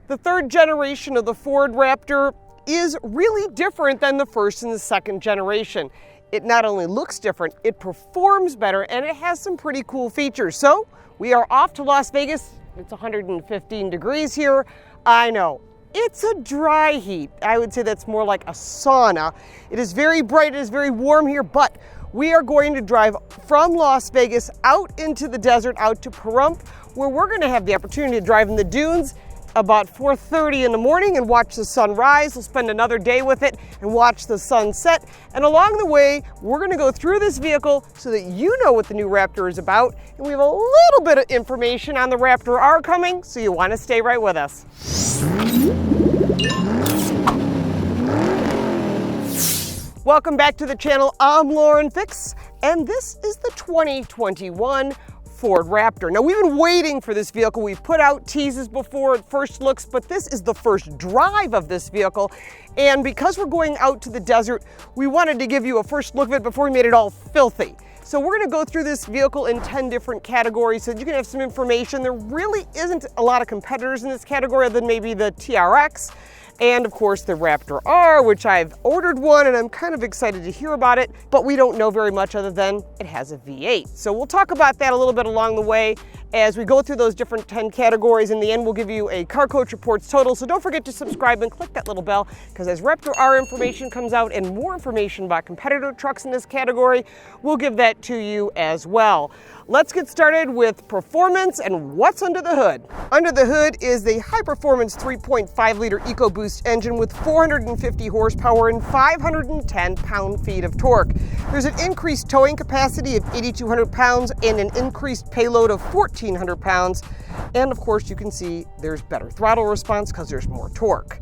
The third generation of the Ford Raptor is really different than the first and the second generation. It not only looks different, it performs better, and it has some pretty cool features. So we are off to Las Vegas. It's 115 degrees here. I know, it's a dry heat. I would say that's more like a sauna. It is very bright, it is very warm here, but we are going to drive from Las Vegas out into the desert, out to Pahrump, where we're going to have the opportunity to drive in the dunes about 4:30 in the morning and watch the sun rise. We'll spend another day with it and watch the sun set. And along the way, we're going to go through this vehicle so that you know what the new Raptor is about. And we have a little bit of information on the Raptor R coming, so you want to stay right with us. Welcome back to the channel. I'm Lauren Fix, and this is the 2021 Ford Raptor. Now, we've been waiting for this vehicle. We've put out teases before at first looks, but this is the first drive of this vehicle. And because we're going out to the desert, we wanted to give you a first look of it before we made it all filthy. So we're going to go through this vehicle in 10 different categories so that you can have some information. There really isn't a lot of competitors in this category other than maybe the TRX. And of course the Raptor R, which I've ordered one and I'm kind of excited to hear about it, but we don't know very much other than it has a V8. So we'll talk about that a little bit along the way as we go through those different 10 categories. In the end, we'll give you a Car Coach Reports total. So don't forget to subscribe and click that little bell, because as Raptor R information comes out and more information about competitor trucks in this category, we'll give that to you as well. Let's get started with performance and what's under the hood. Under the hood is the high-performance 3.5-liter EcoBoost engine with 450 horsepower and 510 pound-feet of torque. There's an increased towing capacity of 8,200 pounds and an increased payload of 1,400 pounds. And of course, you can see there's better throttle response because there's more torque.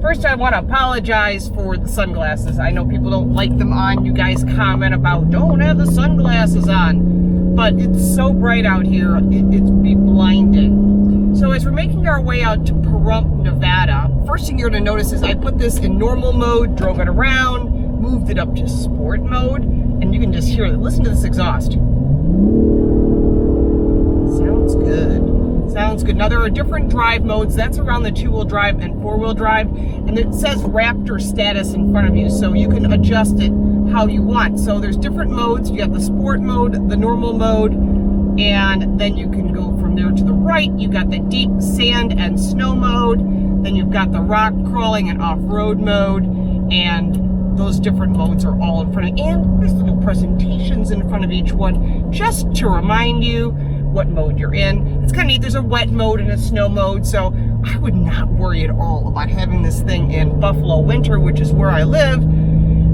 First, I want to apologize for the sunglasses. I know people don't like them on. You guys comment about, don't have the sunglasses on. But it's so bright out here, it's be blinding. So as we're making our way out to Pahrump, Nevada, first thing you're going to notice is I put this in normal mode, drove it around, moved it up to sport mode, and you can just hear it. Listen to this exhaust. Sounds good. Sounds good. Now there are different drive modes. That's around the 2-wheel drive and 4-wheel drive. And it says Raptor status in front of you, so you can adjust it how you want. So there's different modes. You got the sport mode, the normal mode, and then you can go from there to the right. You got the deep sand and snow mode. Then you've got the rock crawling and off-road mode. And those different modes are all in front of you. And there's little presentations in front of each one, just to remind you what mode you're in. It's kind of neat. There's a wet mode and a snow mode, so I would not worry at all about having this thing in Buffalo winter, which is where I live,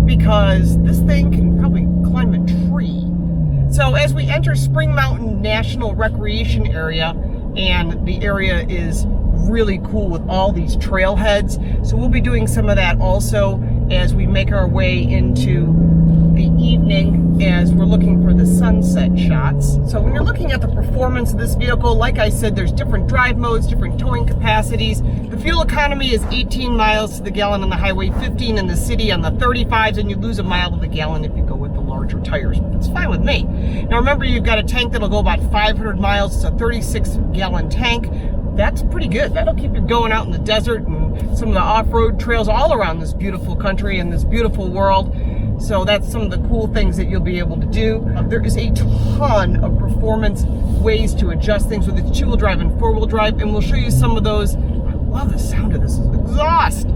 because this thing can probably climb a tree. So as we enter Spring Mountain National Recreation Area, and the area is really cool with all these trailheads, so we'll be doing some of that also as we make our way into the evening as we're looking for the sunset shots. So when you're looking at the performance of this vehicle, like I said, there's different drive modes, different towing capacities. The fuel economy is 18 miles to the gallon on the highway, 15 in the city on the 35s, and you lose a mile to the gallon if you go with the larger tires. It's fine with me. Now remember, you've got a tank that'll go about 500 miles. It's a 36-gallon tank. That's pretty good. That'll keep you going out in the desert and some of the off-road trails all around this beautiful country and this beautiful world. So that's some of the cool things that you'll be able to do. There is a ton of performance ways to adjust things with its 2-wheel drive and 4-wheel drive, and we'll show you some of those. I love the sound of this exhaust.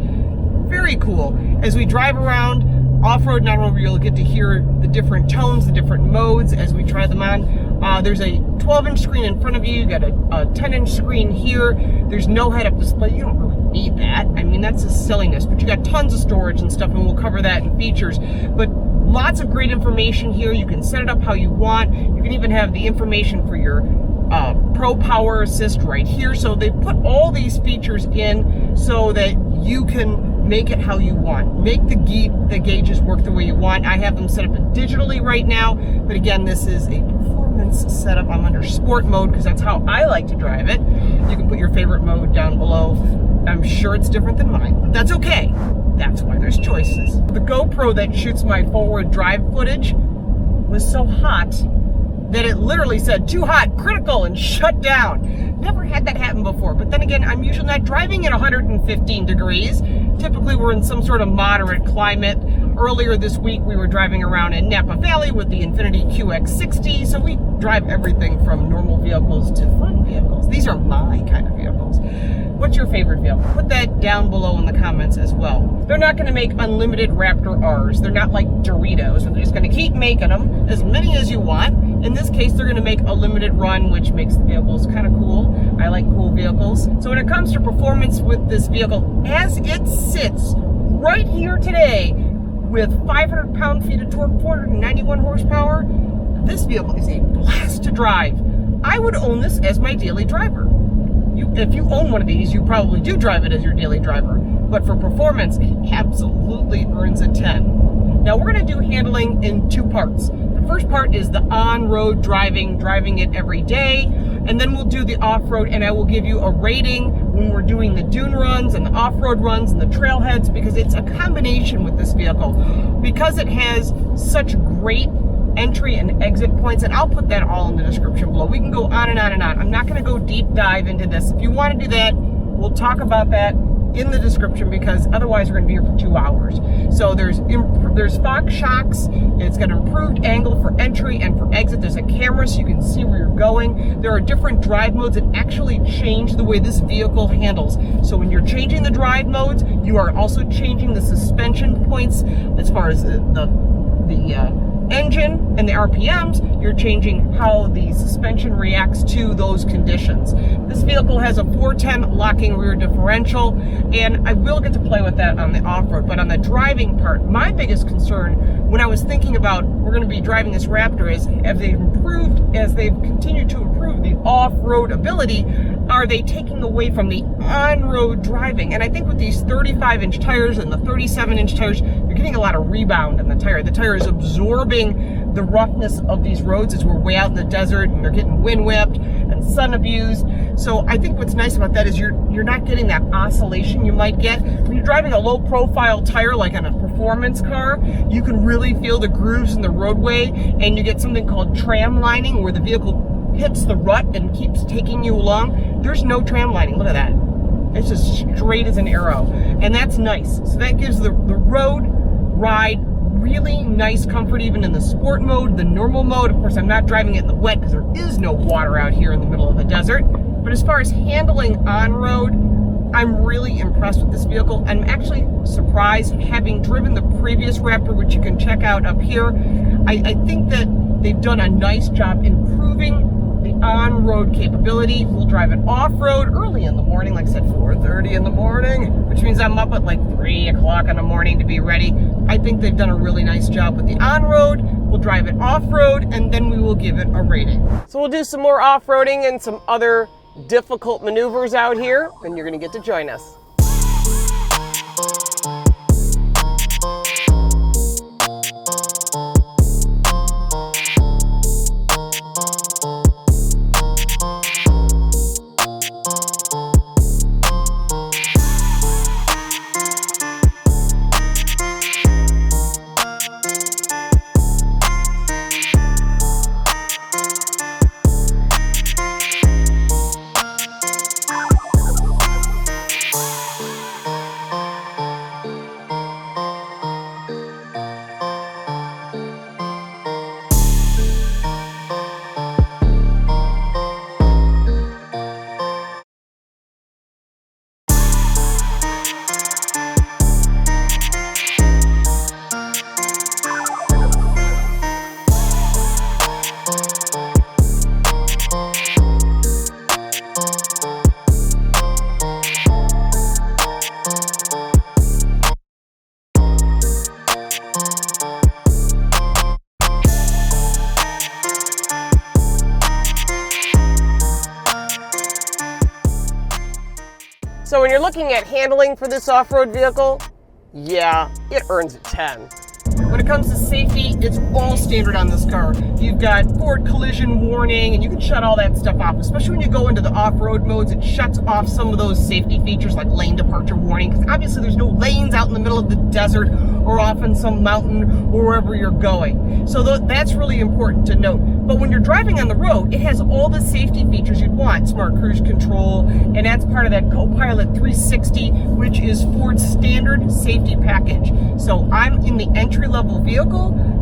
Very cool. As we drive around off-road, not only you'll get to hear the different tones, the different modes as we try them on. There's a 12-inch screen in front of you. You got a 10-inch screen here. There's no head-up display. You don't really need that. I mean, that's a silliness, but you got tons of storage and stuff, and we'll cover that in features. But lots of great information here. You can set it up how you want. You can even have the information for your Pro Power Assist right here. So they put all these features in so that you can make it how you want. Make the gauges work the way you want. I have them set up digitally right now, but again, this is a performance setup. I'm under sport mode because that's how I like to drive it. You can put your favorite mode down below. I'm sure it's different than mine, but that's okay. That's why there's choices. The GoPro that shoots my forward drive footage was so hot that it literally said too hot, critical, and shut down. Never had that happen before. But then again, I'm usually not driving at 115 degrees. Typically, we're in some sort of moderate climate. Earlier this week, we were driving around in Napa Valley with the Infiniti QX60. So we drive everything from normal vehicles to fun vehicles. These are my kind of vehicles. What's your favorite vehicle? Put that down below in the comments as well. They're not going to make unlimited Raptor Rs. They're not like Doritos. They're just going to keep making them, as many as you want. In this case, they're going to make a limited run, which makes the vehicles kind of cool. I like cool vehicles. So when it comes to performance with this vehicle, as it sits right here today with 500 pound-feet of torque, 491 horsepower, this vehicle is a blast to drive. I would own this as my daily driver. If you own one of these, you probably do drive it as your daily driver. But for performance, it absolutely earns a 10. Now we're going to do handling in two parts. The first part is the on-road driving it every day. And then we'll do the off-road, and I will give you a rating when we're doing the dune runs and the off-road runs and the trailheads, because it's a combination with this vehicle. Because it has such great entry and exit points, and I'll put that all in the description below. We can go on and on and on. I'm not going to go deep dive into this. If you want to do that, we'll talk about that in the description, because otherwise we're going to be here for 2 hours. So there's Fox shocks. It's got an improved angle for entry and for exit. There's a camera so you can see where you're going. There are different drive modes that actually change the way this vehicle handles. So when you're changing the drive modes, you are also changing the suspension points as far as the engine and the RPMs. You're changing how the suspension reacts to those conditions. This vehicle has a 410 locking rear differential, and I will get to play with that on the off-road. But on the driving part, my biggest concern when I was thinking about we're going to be driving this Raptor is, as they've continued to improve the off-road ability, are they taking away from the on-road driving? And I think with these 35-inch tires and the 37-inch tires, you're getting a lot of rebound in the tire. The tire is absorbing the roughness of these roads as we're way out in the desert, and they're getting wind whipped and sun abused. So I think what's nice about that is you're not getting that oscillation you might get when you're driving a low-profile tire like on a performance car. You can really feel the grooves in the roadway, and you get something called tram lining, where the vehicle hits the rut and keeps taking you along. There's no tram lining. Look at that. It's just straight as an arrow, and that's nice. So that gives the road ride really nice comfort, even in the sport mode, the normal mode. Of course, I'm not driving it in the wet because there is no water out here in the middle of the desert. But as far as handling on-road, I'm really impressed with this vehicle. I'm actually surprised, having driven the previous Raptor, which you can check out up here. I think that they've done a nice job improving the on-road capability. We'll drive it off-road early in the morning, like I said, 4:30 in the morning, which means I'm up at like 3 o'clock in the morning to be ready. I think they've done a really nice job with the on-road. We'll drive it off-road, and then we will give it a rating. So we'll do some more off-roading and some other difficult maneuvers out here, and you're going to get to join us. So when you're looking at handling for this off-road vehicle, yeah, it earns a 10. When it comes to safety It's all standard on this car. You've got Ford collision warning, and you can shut all that stuff off, especially when you go into the off-road modes. It shuts off some of those safety features like lane departure warning, because obviously there's no lanes out in the middle of the desert or off in some mountain or wherever you're going. So that's really important to note. But when you're driving on the road, it has all the safety features you'd want. Smart cruise control, and that's part of that Copilot 360, which is Ford's standard safety package. So I'm in the entry-level vehicle,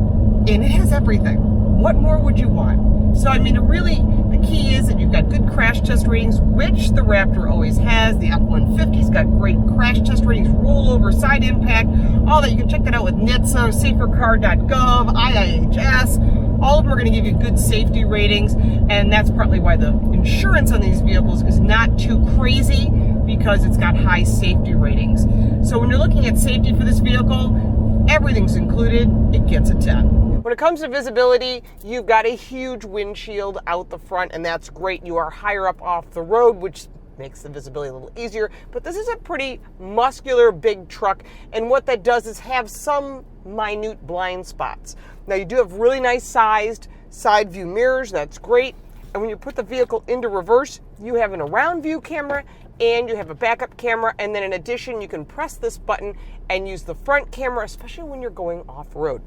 and it has everything. What more would you want? So I mean, the key is that you've got good crash test ratings, which the Raptor always has. The F-150's got great crash test ratings, rollover, side impact, all that. You can check that out with NHTSA, safercar.gov, IIHS. All of them are going to give you good safety ratings, and that's partly why the insurance on these vehicles is not too crazy, because it's got high safety ratings. So when you're looking at safety for this vehicle, everything's included. It gets a 10. When it comes to visibility, you've got a huge windshield out the front, and that's great. You are higher up off the road, which makes the visibility a little easier. But this is a pretty muscular, big truck, and what that does is have some minute blind spots. Now, you do have really nice sized side view mirrors. That's great. And when you put the vehicle into reverse, you have an around view camera and you have a backup camera. And then in addition, you can press this button and use the front camera, especially when you're going off-road.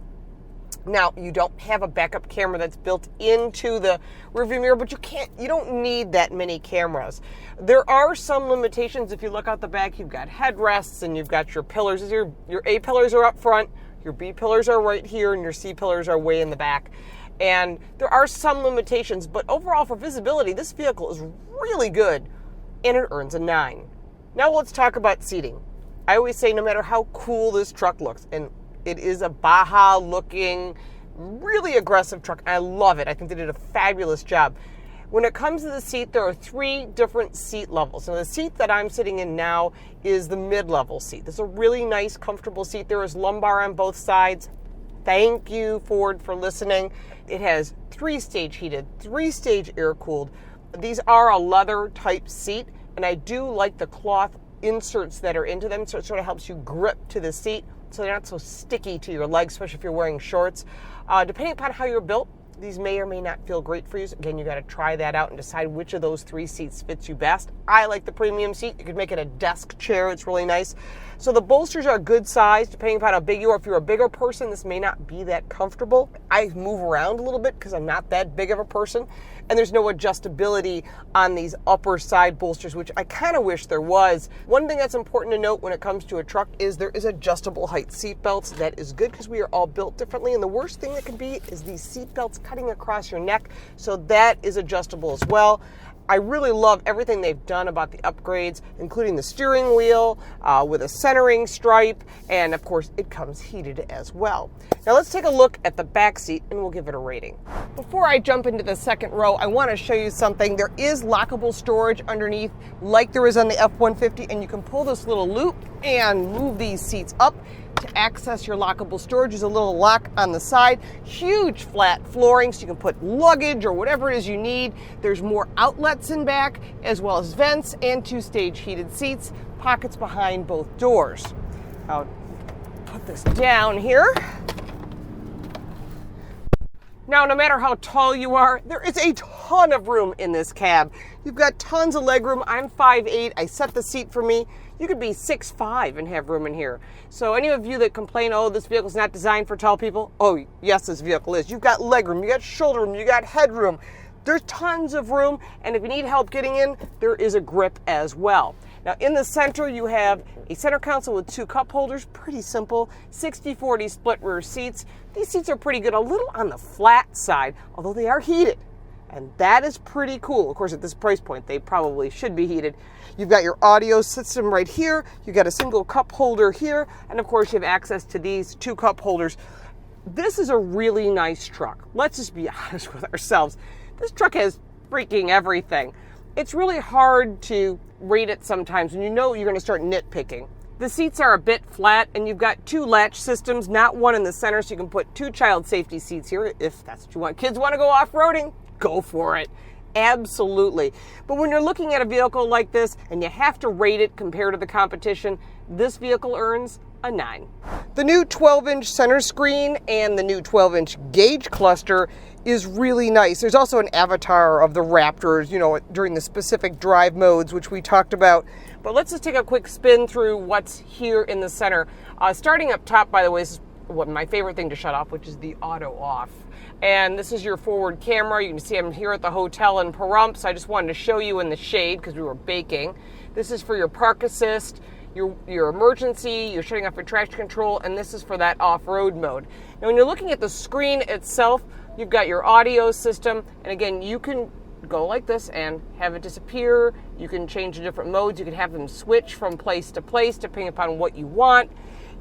Now, you don't have a backup camera that's built into the rearview mirror, but you don't need that many cameras. There are some limitations. If you look out the back, you've got headrests and you've got your pillars. Your A pillars are up front, your B pillars are right here, and your C pillars are way in the back. And there are some limitations, but overall for visibility, this vehicle is really good, and it earns a 9. Now let's talk about seating. I always say no matter how cool this truck looks, and it is a Baja looking, really aggressive truck. I love it. I think they did a fabulous job. When it comes to the seat, there are 3 different seat levels. Now, the seat that I'm sitting in now is the mid-level seat. This is a really nice, comfortable seat. There is lumbar on both sides. Thank you, Ford, for listening. It has 3-stage heated, 3-stage air-cooled. These are a leather-type seat, and I do like the cloth inserts that are into them, so it sort of helps you grip to the seat, so they're not so sticky to your legs, especially if you're wearing shorts. Depending upon how you're built, these may or may not feel great for you. So again, you got to try that out and decide which of those 3 seats fits you best. I like the premium seat. You could make it a desk chair. It's really nice. So the bolsters are a good size, depending upon how big you are. If you're a bigger person, this may not be that comfortable. I move around a little bit because I'm not that big of a person. And there's no adjustability on these upper side bolsters, which I kind of wish there was. One thing that's important to note when it comes to a truck is there is adjustable height seat belts. That is good because we are all built differently. And the worst thing that can be is these seat belts cutting across your neck. So that is adjustable as well. I really love everything they've done about the upgrades, including the steering wheel with a centering stripe, and of course it comes heated as well. Now let's take a look at the back seat and we'll give it a rating. Before I jump into the second row, I want to show you something. There is lockable storage underneath like there is on the F-150, and you can pull this little loop and move these seats up to access your lockable storage. There's a little lock on the side, huge flat flooring so you can put luggage or whatever it is you need. There's more outlets in back as well as vents and 2-stage heated seats, pockets behind both doors. I'll put this down here. Now, no matter how tall you are, there is a ton of room in this cab. You've got tons of leg room. I'm 5'8". I set the seat for me. You could be 6'5" and have room in here. So any of you that complain, oh, this vehicle's not designed for tall people, oh, yes, this vehicle is. You've got leg room, you got shoulder room, you got head room. There's tons of room, and if you need help getting in, there is a grip as well. Now, in the center, you have a center console with 2 cup holders, pretty simple, 60-40 split rear seats. These seats are pretty good, a little on the flat side, although they are heated. And that is pretty cool. Of course, at this price point, they probably should be heated. You've got your audio system right here. You've got a single cup holder here. And of course, you have access to these 2 cup holders. This is a really nice truck. Let's just be honest with ourselves. This truck has freaking everything. It's really hard to rate it sometimes when you know you're going to start nitpicking. The seats are a bit flat, and you've got 2 latch systems, not one in the center, so you can put 2 child safety seats here if that's what you want. Kids want to go off-roading? Go for it. Absolutely. But when you're looking at a vehicle like this and you have to rate it compared to the competition, this vehicle earns a 9. The new 12-inch center screen and the new 12-inch gauge cluster is really nice. There's also an avatar of the Raptors, you know, during the specific drive modes, which we talked about. But let's just take a quick spin through what's here in the center. Starting up top, by the way, this is what my favorite thing to shut off, which is the auto off. And this is your forward camera. You can see I'm here at the hotel in Pahrump, so I just wanted to show you in the shade because we were baking. This is for your park assist, your emergency, you're shutting off your traction control, and this is for that off-road mode. Now, when you're looking at the screen itself, you've got your audio system, and again, you can go like this and have it disappear. You can change the different modes. You can have them switch from place to place depending upon what you want.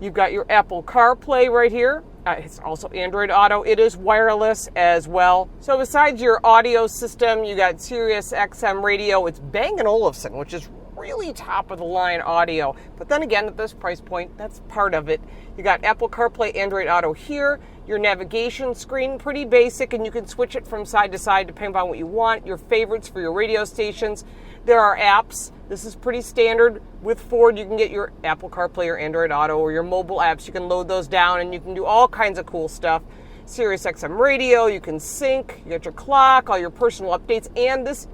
You've got your Apple CarPlay right here. It's also Android Auto. It is wireless as well. So besides your audio system, you got Sirius XM radio. It's Bang & Olufsen, which is really top of the line audio. But then again, at this price point, that's part of it. You got Apple CarPlay, Android Auto here. Your navigation screen, pretty basic, and you can switch it from side to side depending on what you want. Your favorites for your radio stations. There are apps. This is pretty standard. With Ford, you can get your Apple CarPlay or Android Auto or your mobile apps. You can load those down and you can do all kinds of cool stuff. Sirius XM radio, you can sync, you got your clock, all your personal updates, and this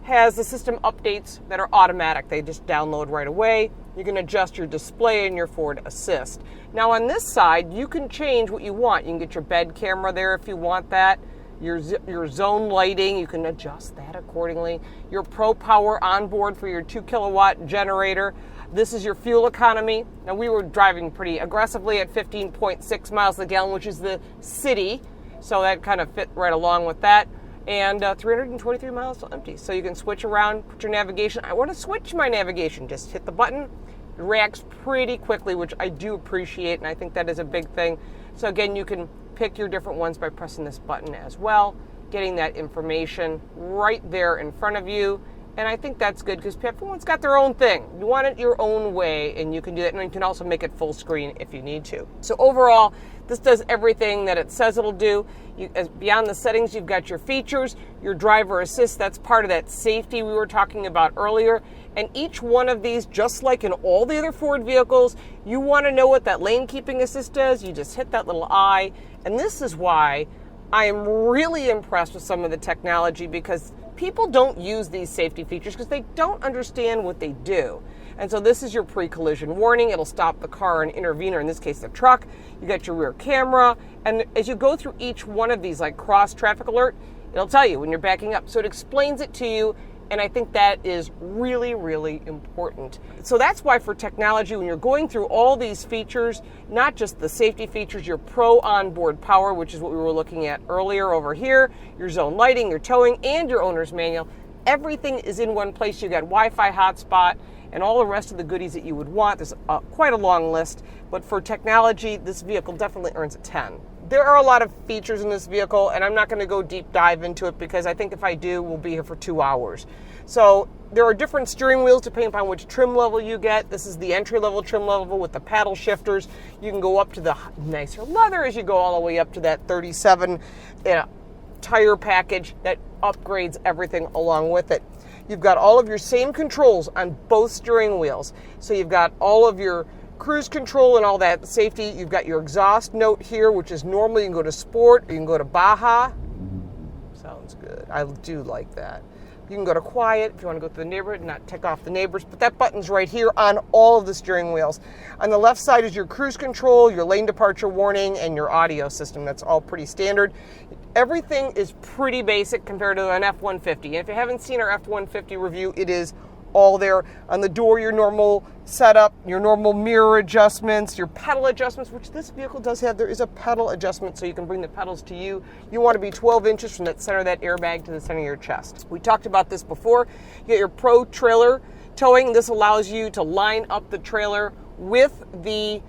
has the system updates that are automatic. They just download right away. You can adjust your display and your Ford Assist. Now on this side, you can change what you want. You can get your bed camera there if you want that. Your zone lighting, you can adjust that accordingly. Your Pro Power onboard for your 2 kilowatt generator. This is your fuel economy. Now we were driving pretty aggressively at 15.6 miles a gallon, which is the city. So that kind of fit right along with that. And 323 miles till empty. So you can switch around, put your navigation. I want to switch my navigation. Just hit the button. It reacts pretty quickly, which I do appreciate, and I think that is a big thing. So again, you can pick your different ones by pressing this button as well, getting that information right there in front of you. And I think that's good because everyone's got their own thing. You want it your own way, and you can do that. And you can also make it full screen if you need to. So overall, this does everything that it says it'll do. Beyond the settings, you've got your features, your driver assist. That's part of that safety we were talking about earlier. And each one of these, just like in all the other Ford vehicles, you want to know what that lane keeping assist does. You just hit that little I. And this is why I am really impressed with some of the technology, because people don't use these safety features because they don't understand what they do. And so this is your pre-collision warning. It'll stop the car and intervene, or in this case, the truck. You got your rear camera. And as you go through each one of these, like cross traffic alert, it'll tell you when you're backing up. So it explains it to you. And I think that is really, really important. So that's why for technology, when you're going through all these features, not just the safety features, your Pro onboard power, which is what we were looking at earlier over here, your zone lighting, your towing, and your owner's manual, everything is in one place. You got Wi-Fi hotspot and all the rest of the goodies that you would want. There's quite a long list, but for technology, this vehicle definitely earns a 10. There are a lot of features in this vehicle, and I'm not going to go deep dive into it because I think if I do, we'll be here for 2 hours. So there are different steering wheels depending upon which trim level you get. This is the entry-level trim level with the paddle shifters. You can go up to the nicer leather as you go all the way up to that 37 tire package that upgrades everything along with it. You've got all of your same controls on both steering wheels. So you've got all of your cruise control and all that safety. You've got your exhaust note here, which is normally you can go to Sport or you can go to Baja. Sounds good. I do like that. You can go to Quiet if you want to go to the neighborhood and not tick off the neighbors, but that button's right here on all of the steering wheels. On the left side is your cruise control, your lane departure warning, and your audio system. That's all pretty standard. Everything is pretty basic compared to an F-150. And if you haven't seen our F-150 review, it is all there. On the door, your normal setup, your normal mirror adjustments, your pedal adjustments, which this vehicle does have. There is a pedal adjustment, so you can bring the pedals to you. You want to be 12 inches from that center of that airbag to the center of your chest. We talked about this before. You get your Pro trailer towing. This allows you to line up the trailer with the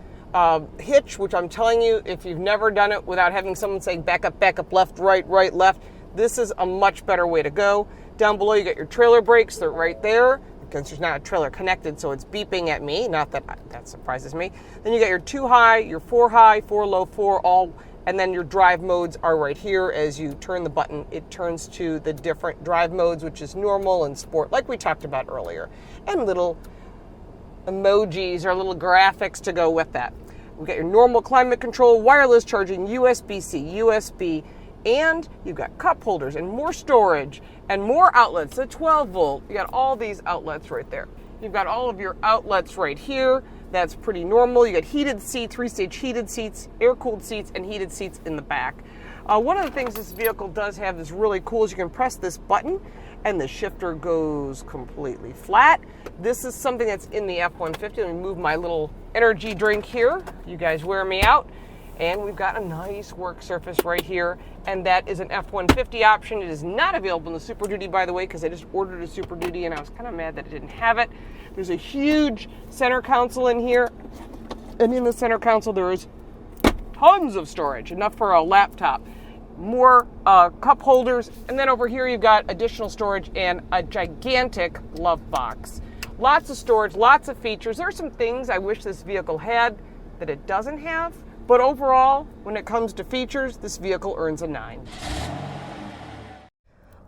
hitch, which I'm telling you, if you've never done it without having someone say back up, left, right, left, this is a much better way to go. Down below, you got your trailer brakes. They're right there. Because there's not a trailer connected, so it's beeping at me. Not that that surprises me. Then you got your 2 high, your 4 high, 4 low, 4 all, and then your drive modes are right here. As you turn the button, it turns to the different drive modes, which is normal and sport, like we talked about earlier. And little emojis or little graphics to go with that. We've got your normal climate control, wireless charging, USB-C, USB, and you've got cup holders and more storage and more outlets, a 12 volt. You got all these outlets right there. You've got all of your outlets right here. That's pretty normal. You got heated seats, 3-stage heated seats, air-cooled seats, and heated seats in the back. One of the things this vehicle does have that's really cool is you can press this button and the shifter goes completely flat. This is something that's in the F-150. Let me move my little energy drink here. You guys wear me out. And we've got a nice work surface right here, and that is an F-150 option. It is not available in the Super Duty, by the way, because I just ordered a Super Duty and I was kind of mad that it didn't have it. There's a huge center console in here, and in the center console there is tons of storage, enough for a laptop. More cup holders, and then over here you've got additional storage and a gigantic glove box. Lots of storage, lots of features. There are some things I wish this vehicle had that it doesn't have. But overall, when it comes to features, this vehicle earns a 9.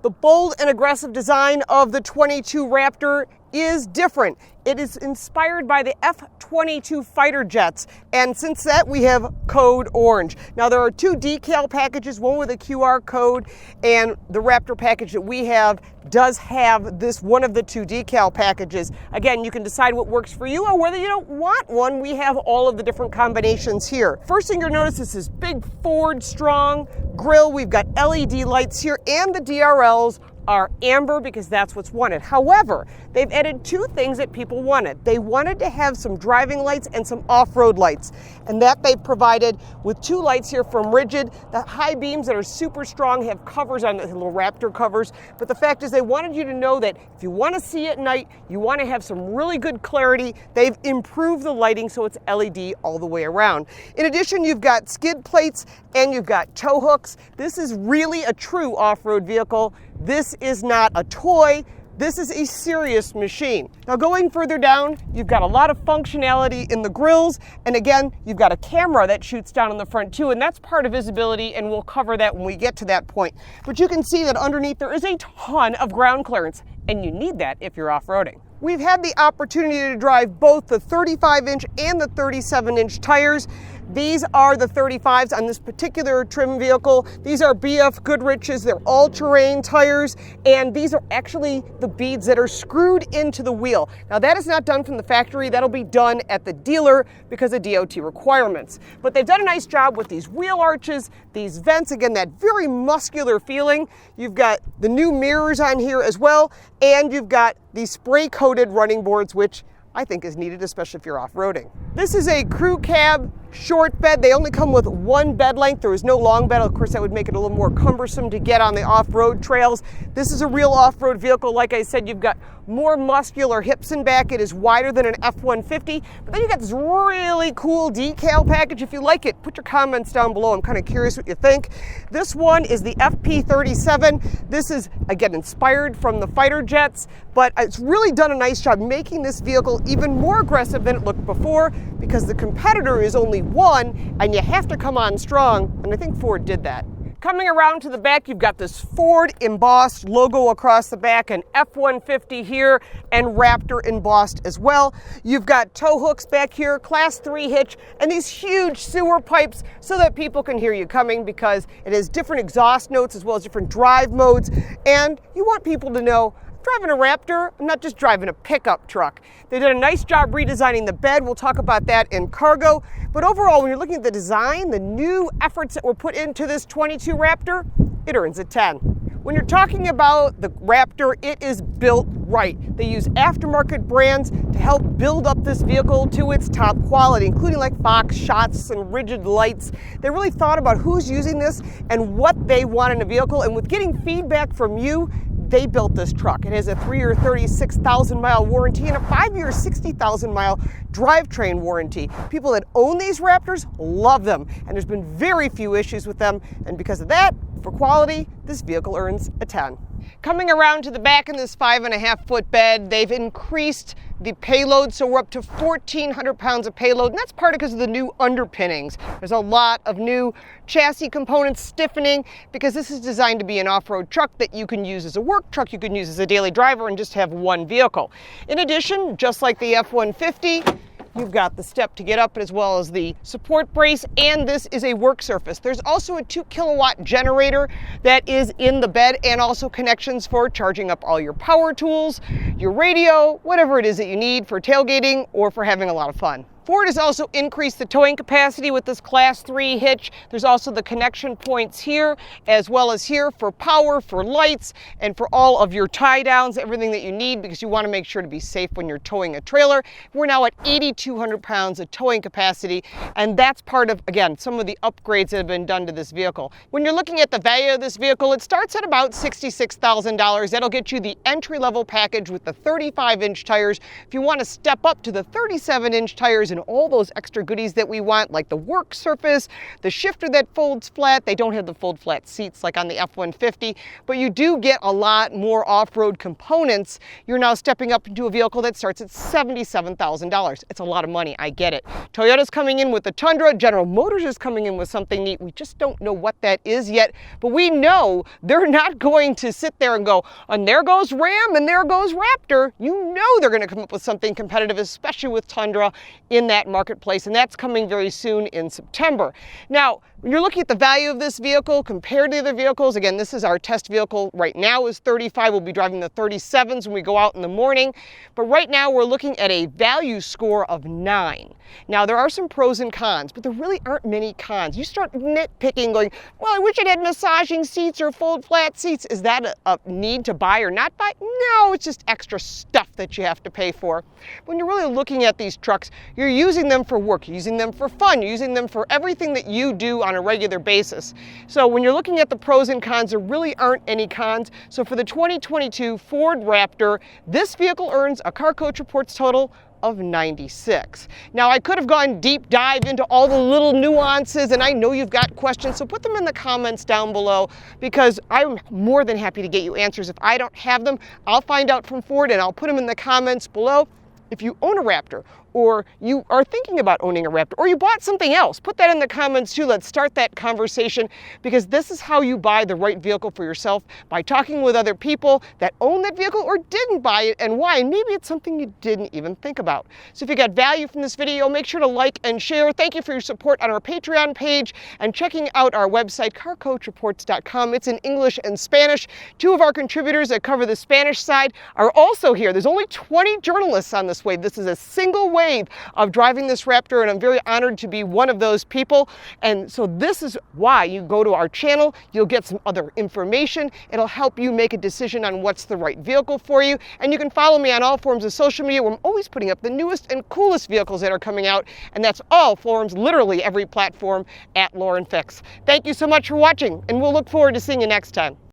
The bold and aggressive design of the 22 Raptor is different. It is inspired by the F-22 fighter jets, and since that we have code orange. Now there are 2 decal packages, one with a QR code, and the Raptor package that we have does have this one of the 2 decal packages. Again, you can decide what works for you or whether you don't want one. We have all of the different combinations here. First thing you'll notice is this big Ford strong grille. We've got LED lights here, and the DRLs are amber because that's what's wanted. However, they've added 2 things that people wanted. They wanted to have some driving lights and some off-road lights, and that they provided with 2 lights here from Rigid. The high beams that are super strong have covers on the little Raptor covers, but the fact is they wanted you to know that if you want to see at night, you want to have some really good clarity, they've improved the lighting so it's LED all the way around. In addition, you've got skid plates and you've got tow hooks. This is really a true off-road vehicle. This is not a toy. This is a serious machine. Now going further down, you've got a lot of functionality in the grills, and again, you've got a camera that shoots down in the front too, and that's part of visibility, and we'll cover that when we get to that point. But you can see that underneath there is a ton of ground clearance, and you need that if you're off-roading. We've had the opportunity to drive both the 35-inch and the 37-inch tires. These are the 35s on this particular trim vehicle. These are BF Goodrich's. They're all-terrain tires, and these are actually the beads that are screwed into the wheel. Now that is not done from the factory. That'll be done at the dealer because of DOT requirements. But they've done a nice job with these wheel arches, these vents, again, that very muscular feeling. You've got the new mirrors on here as well, and you've got these spray-coated running boards, which I think is needed, especially if you're off-roading. This is a crew cab short bed. They only come with 1 bed length. There is no long bed. Of course, that would make it a little more cumbersome to get on the off-road trails. This is a real off-road vehicle. Like I said, you've got more muscular hips and back. It is wider than an F-150. But then you got this really cool decal package. If you like it, put your comments down below. I'm kind of curious what you think. This one is the FP37. This is, again, inspired from the fighter jets, but it's really done a nice job making this vehicle even more aggressive than it looked before, because the competitor is only 1 and you have to come on strong, and I think Ford did that. Coming around to the back, you've got this Ford embossed logo across the back, and F-150 here, and Raptor embossed as well. You've got tow hooks back here, Class 3 hitch, and these huge sewer pipes so that people can hear you coming, because it has different exhaust notes as well as different drive modes, and you want people to know, driving a Raptor, I'm not just driving a pickup truck. They did a nice job redesigning the bed. We'll talk about that in cargo. But overall, when you're looking at the design, the new efforts that were put into this 22 Raptor, it earns a 10. When you're talking about the Raptor, it is built right. They use aftermarket brands to help build up this vehicle to its top quality, including like Fox shots and Rigid lights. They really thought about who's using this and what they want in a vehicle, and with getting feedback from you, they built this truck. It has a 3-year 36,000-mile warranty and a 5-year 60,000-mile drivetrain warranty. People that own these Raptors love them, and there's been very few issues with them, and because of that, For quality, this vehicle earns a 10. Coming around to the back in this 5.5-foot bed, they've increased the payload, so we're up to 1,400 pounds of payload, and that's part because of the new underpinnings. There's a lot of new chassis components, stiffening, because this is designed to be an off-road truck that you can use as a work truck, you can use as a daily driver, and just have one vehicle. In addition, just like the F-150, you've got the step to get up as well as the support brace, and this is a work surface. There's also a 2-kilowatt generator that is in the bed, and also connections for charging up all your power tools, your radio, whatever it is that you need for tailgating or for having a lot of fun. Ford has also increased the towing capacity with this Class 3 hitch. There's also the connection points here, as well as here for power, for lights, and for all of your tie downs, everything that you need, because you want to make sure to be safe when you're towing a trailer. We're now at 8,200 pounds of towing capacity, and that's part of, again, some of the upgrades that have been done to this vehicle. When you're looking at the value of this vehicle, it starts at about $66,000. That'll get you the entry-level package with the 35-inch tires. If you want to step up to the 37-inch tires and all those extra goodies that we want, like the work surface, the shifter that folds flat. They don't have the fold flat seats like on the F-150, but you do get a lot more off-road components. You're now stepping up into a vehicle that starts at $77,000. It's a lot of money, I get it. Toyota's coming in with the Tundra, General Motors is coming in with something neat. We just don't know what that is yet, but we know they're not going to sit there and go, and there goes Ram and there goes Raptor. You know they're going to come up with something competitive, especially with Tundra in that marketplace, and that's coming very soon in September. Now, when you're looking at the value of this vehicle compared to other vehicles, again, this is our test vehicle right now is 35. We'll be driving the 37s when we go out in the morning, but right now we're looking at a value score of 9. Now, there are some pros and cons, but there really aren't many cons. You start nitpicking, going, well, I wish it had massaging seats or fold flat seats. Is that a need to buy or not buy? No, it's just extra stuff that you have to pay for. When you're really looking at these trucks, you're using them for work, you're using them for fun, you're using them for everything that you do on a regular basis. So when you're looking at the pros and cons, there really aren't any cons. So for the 2022 Ford Raptor, this vehicle earns a Car Coach Reports total of 96. Now, I could have gone deep dive into all the little nuances, and I know you've got questions, so put them in the comments down below, because I'm more than happy to get you answers. If I don't have them, I'll find out from Ford and I'll put them in the comments below. If you own a Raptor, or you are thinking about owning a Raptor, or you bought something else, put that in the comments too. Let's start that conversation, because this is how you buy the right vehicle for yourself, by talking with other people that own that vehicle or didn't buy it, and why. And maybe it's something you didn't even think about. So if you got value from this video, make sure to like and share. Thank you for your support on our Patreon page and checking out our website, carcoachreports.com. It's in English and Spanish. 2 of our contributors that cover the Spanish side are also here. There's only 20 journalists on this wave. This is a single wave of driving this Raptor, and I'm very honored to be one of those people. And so this is why you go to our channel. You'll get some other information. It'll help you make a decision on what's the right vehicle for you. And you can follow me on all forms of social media, where I'm always putting up the newest and coolest vehicles that are coming out, and that's all forums, literally every platform, at Lauren Fix. Thank you so much for watching, and we'll look forward to seeing you next time.